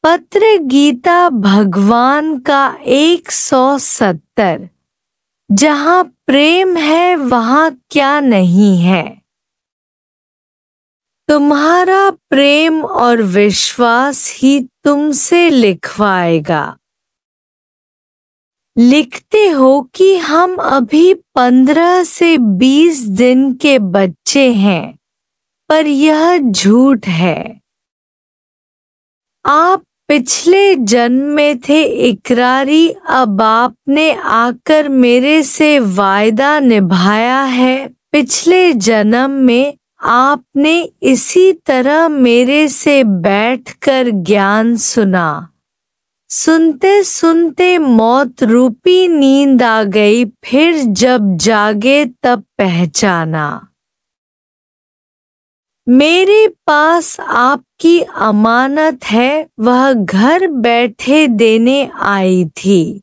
पत्र गीता भगवान का 170। जहाँ प्रेम है वहाँ क्या नहीं है। तुम्हारा प्रेम और विश्वास ही तुमसे लिखवाएगा। लिखते हो कि हम अभी 15 से 20 दिन के बच्चे हैं, पर यह झूठ है। आप पिछले जन्म में थे इकरारी, अब आपने आकर मेरे से वायदा निभाया है। पिछले जन्म में आपने इसी तरह मेरे से बैठकर ज्ञान सुना। सुनते सुनते मौत रूपी नींद आ गई, फिर जब जागे तब पहचाना। मेरे पास आपकी अमानत है, वह घर बैठे देने आई थी।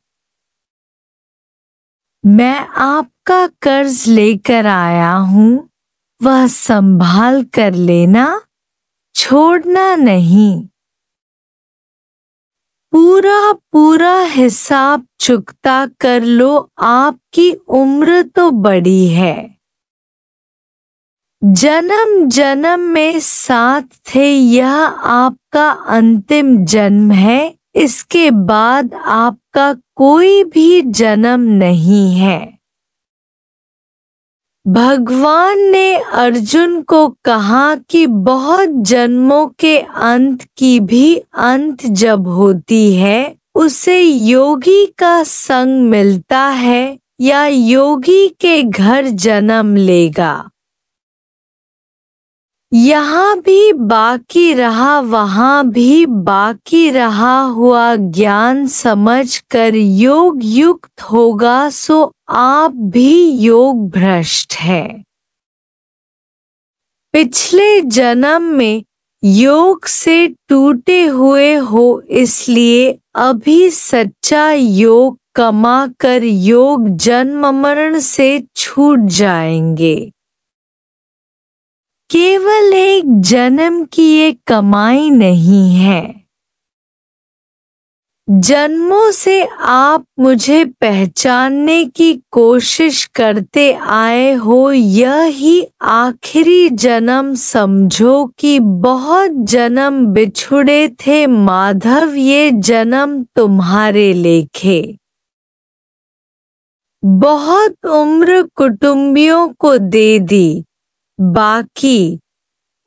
मैं आपका कर्ज लेकर आया हूँ, वह संभाल कर लेना, छोड़ना नहीं। पूरा हिसाब चुकता कर लो, आपकी उम्र तो बड़ी है। जन्म जन्म में साथ थे, यह आपका अंतिम जन्म है। इसके बाद आपका कोई भी जन्म नहीं है। भगवान ने अर्जुन को कहा कि बहुत जन्मों के अंत की भी अंत जब होती है, उसे योगी का संग मिलता है या योगी के घर जन्म लेगा। यहाँ भी बाकी रहा, वहाँ भी बाकी रहा हुआ ज्ञान समझ कर योग युक्त होगा, सो आप भी योग भ्रष्ट है। पिछले जन्म में योग से टूटे हुए हो, इसलिए अभी सच्चा योग कमा कर योग जन्म मरण से छूट जाएंगे। केवल एक जन्म की ये कमाई नहीं है। जन्मों से आप मुझे पहचानने की कोशिश करते आए हो, यह ही आखिरी जन्म समझो कि बहुत जन्म बिछुड़े थे माधव, ये जन्म तुम्हारे लेखे। बहुत उम्र कुटुंबियों को दे दी, बाकी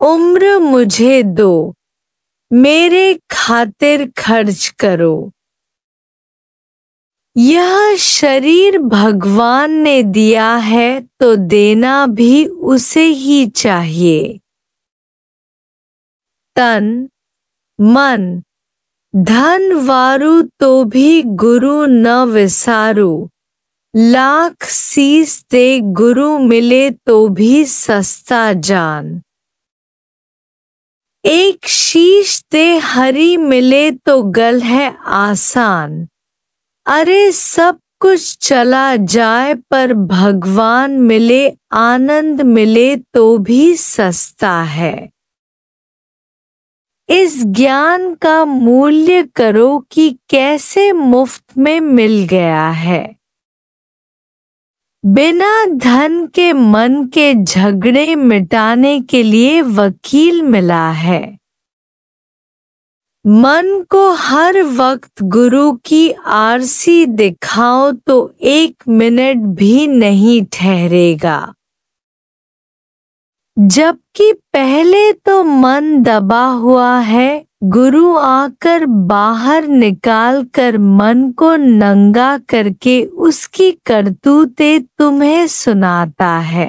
उम्र मुझे दो, मेरे खातिर खर्च करो। यह शरीर भगवान ने दिया है तो देना भी उसे ही चाहिए। तन मन धन वारू तो भी गुरु न विसारू, लाख शीस दे गुरु मिले तो भी सस्ता जान। एक शीश दे हरि मिले तो गल है आसान। अरे सब कुछ चला जाए पर भगवान मिले, आनंद मिले तो भी सस्ता है। इस ज्ञान का मूल्य करो कि कैसे मुफ्त में मिल गया है। बिना धन के मन के झगड़े मिटाने के लिए वकील मिला है। मन को हर वक्त गुरु की आरसी दिखाओ तो 1 मिनट भी नहीं ठहरेगा। जबकि पहले तो मन दबा हुआ है, गुरु आकर बाहर निकाल कर मन को नंगा करके उसकी करतूतें तुम्हें सुनाता है।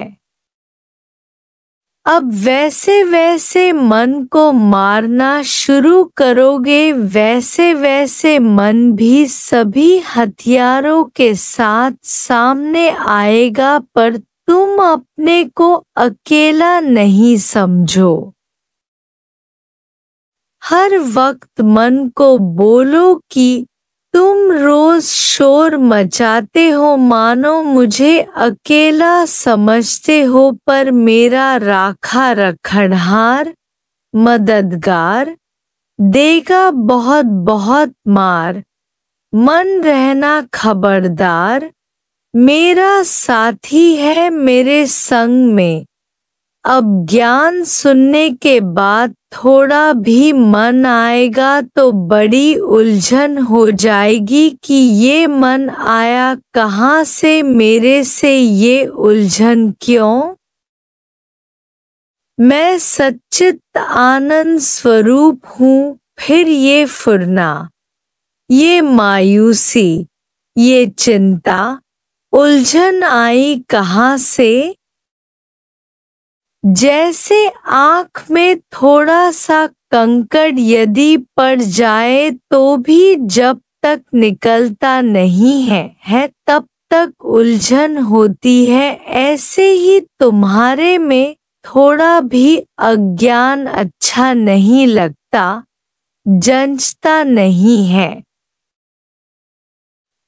अब वैसे वैसे मन को मारना शुरू करोगे, वैसे वैसे मन भी सभी हथियारों के साथ सामने आएगा, पर तुम अपने को अकेला नहीं समझो। हर वक्त मन को बोलो कि तुम रोज शोर मचाते हो, मानो मुझे अकेला समझते हो, पर मेरा राखा रखणहार, मददगार, देगा बहुत बहुत मार, मन रहना खबरदार, मेरा साथी है मेरे संग में। अब ज्ञान सुनने के बाद थोड़ा भी मन आएगा तो बड़ी उलझन हो जाएगी कि ये मन आया कहाँ से, मेरे से ये उलझन क्यों। मैं सच्चित आनंद स्वरूप हूँ, फिर ये फुरना, ये मायूसी, ये चिंता, उलझन आई कहाँ से। जैसे आँख में थोड़ा सा कंकड़ यदि पड़ जाए तो भी जब तक निकलता नहीं है तब तक उलझन होती है, ऐसे ही तुम्हारे में थोड़ा भी अज्ञान अच्छा नहीं लगता, जंचता नहीं है।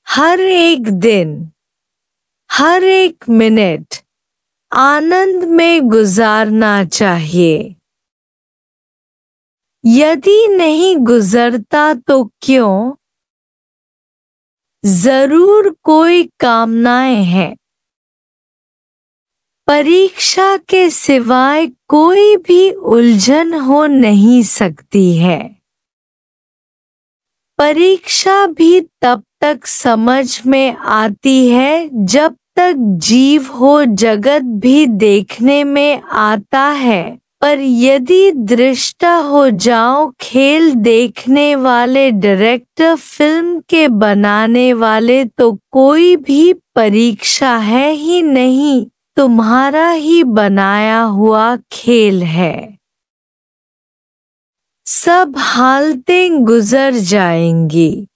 हर एक दिन, हर एक मिनट आनंद में गुजारना चाहिए। यदि नहीं गुजरता तो क्यों? जरूर कोई कामनाएं हैं। परीक्षा के सिवाय कोई भी उलझन हो नहीं सकती है। परीक्षा भी तब तक समझ में आती है जब तक जीव हो, जगत भी देखने में आता है, पर यदि दृष्टा हो जाओ, खेल देखने वाले, डायरेक्टर फिल्म के बनाने वाले, तो कोई भी परीक्षा है ही नहीं, तुम्हारा ही बनाया हुआ खेल है। सब हालतें गुजर जाएंगी।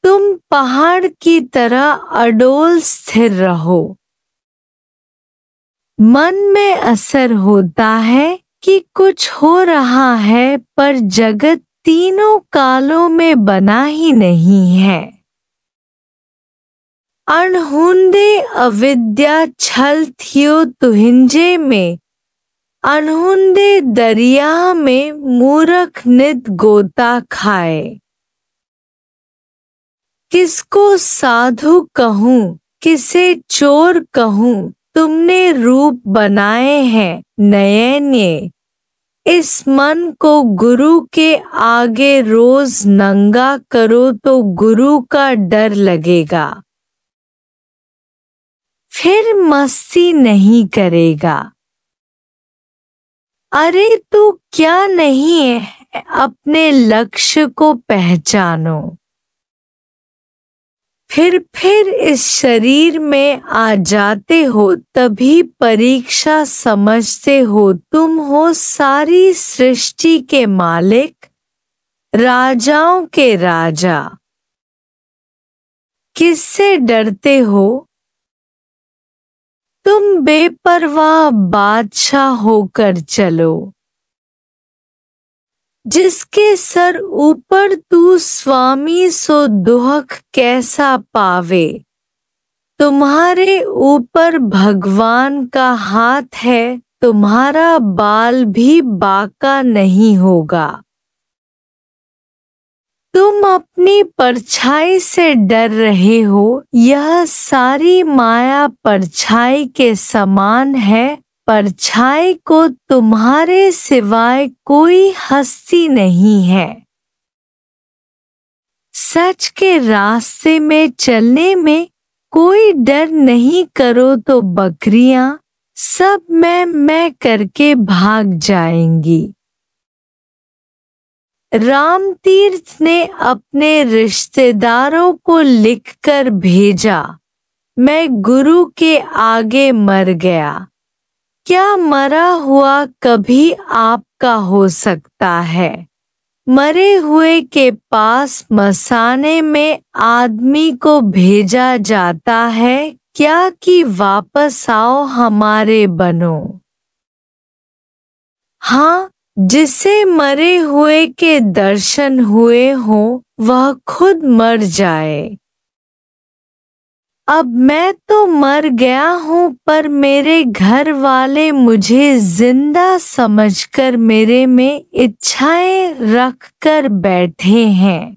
तुम पहाड़ की तरह अडोल स्थिर रहो। मन में असर होता है कि कुछ हो रहा है, पर जगत तीनों कालों में बना ही नहीं है। अनहूंदे अविद्या छल थियो तुहिंजे में, अनहूंदे दरिया में मूरख नित गोता खाए। किसको साधु कहूँ, किसे चोर कहूँ, तुमने रूप बनाए हैं नए नए। इस मन को गुरु के आगे रोज नंगा करो तो गुरु का डर लगेगा, फिर मस्ती नहीं करेगा। अरे तू क्या नहीं है, अपने लक्ष्य को पहचानो। फिर इस शरीर में आ जाते हो, तभी परीक्षा समझते हो। तुम हो सारी सृष्टि के मालिक, राजाओं के राजा। किससे डरते हो? तुम बेपरवाह बादशाह होकर चलो। जिसके सर ऊपर तू स्वामी, सो दुख कैसा पावे। तुम्हारे ऊपर भगवान का हाथ है, तुम्हारा बाल भी बाका नहीं होगा। तुम अपनी परछाई से डर रहे हो, यह सारी माया परछाई के समान है। परछाई को तुम्हारे सिवाय कोई हस्ती नहीं है। सच के रास्ते में चलने में कोई डर नहीं करो तो बकरियां सब मैं करके भाग जाएंगी। रामतीर्थ ने अपने रिश्तेदारों को लिखकर भेजा, मैं गुरु के आगे मर गया। क्या मरा हुआ कभी आपका हो सकता है? मरे हुए के पास मसाने में आदमी को भेजा जाता है क्या कि वापस आओ हमारे बनो। हाँ, जिसे मरे हुए के दर्शन हुए हों वह खुद मर जाए। अब मैं तो मर गया हूँ, पर मेरे घर वाले मुझे जिंदा समझकर मेरे में इच्छाएं रख कर बैठे हैं।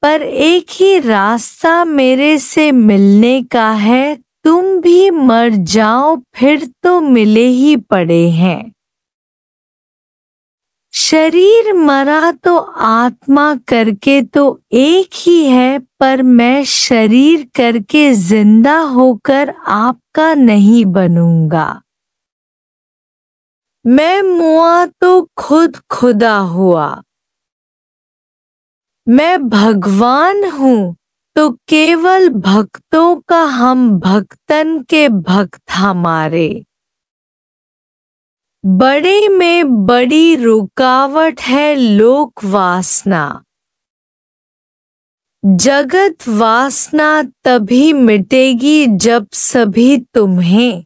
पर एक ही रास्ता मेरे से मिलने का है, तुम भी मर जाओ फिर तो मिले ही पड़े हैं। शरीर मरा तो आत्मा करके तो एक ही है, पर मैं शरीर करके जिंदा होकर आपका नहीं बनूंगा। मैं मुआ तो खुद खुदा हुआ। मैं भगवान हूँ तो केवल भक्तों का हम भक्तन के भक्त हमारे। बड़े में बड़ी रुकावट है लोक वासना। जगत वासना तभी मिटेगी जब सभी तुम्हें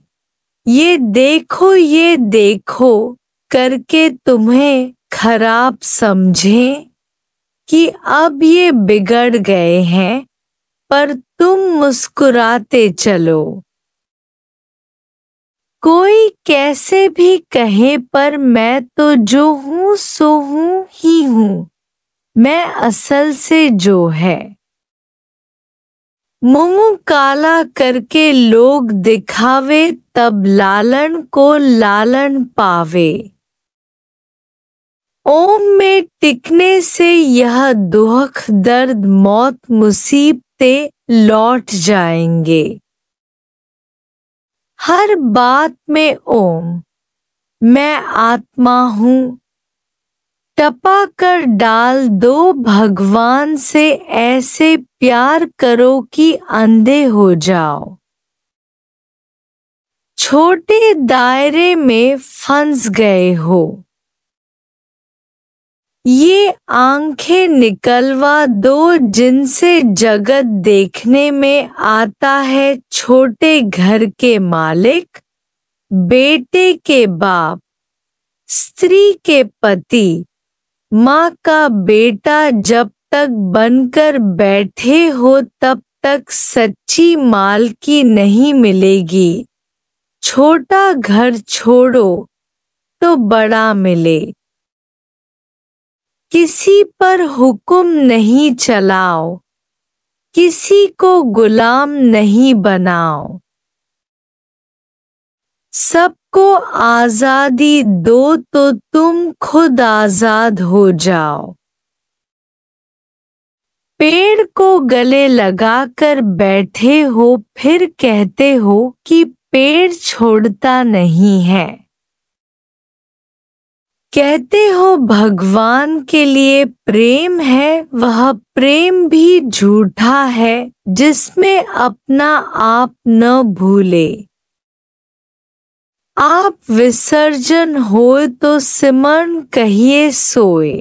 ये देखो करके तुम्हें खराब समझें कि अब ये बिगड़ गए हैं, पर तुम मुस्कुराते चलो। कोई कैसे भी कहे, पर मैं तो जो हूँ सो हूँ ही हूँ, मैं असल से जो है। मुंह काला करके लोग दिखावे, तब लालन को लालन पावे। ओम में टिकने से यह दुख दर्द मौत मुसीबतें लौट जाएंगे। हर बात में ओम, मैं आत्मा हूँ, टपा कर डाल दो। भगवान से ऐसे प्यार करो कि अंधे हो जाओ। छोटे दायरे में फंस गए हो, ये आंखें निकलवा दो जिनसे जगत देखने में आता है। छोटे घर के मालिक, बेटे के बाप, स्त्री के पति, माँ का बेटा जब तक बनकर बैठे हो तब तक सच्ची मालकी नहीं मिलेगी। छोटा घर छोड़ो तो बड़ा मिले। किसी पर हुक्म नहीं चलाओ, किसी को गुलाम नहीं बनाओ। सबको आजादी दो तो तुम खुद आजाद हो जाओ। पेड़ को गले लगाकर बैठे हो, फिर कहते हो कि पेड़ छोड़ता नहीं है। कहते हो भगवान के लिए प्रेम है, वह प्रेम भी झूठा है जिसमें अपना आप न भूले। आप विसर्जन हो तो सिमरन कहिए सोए।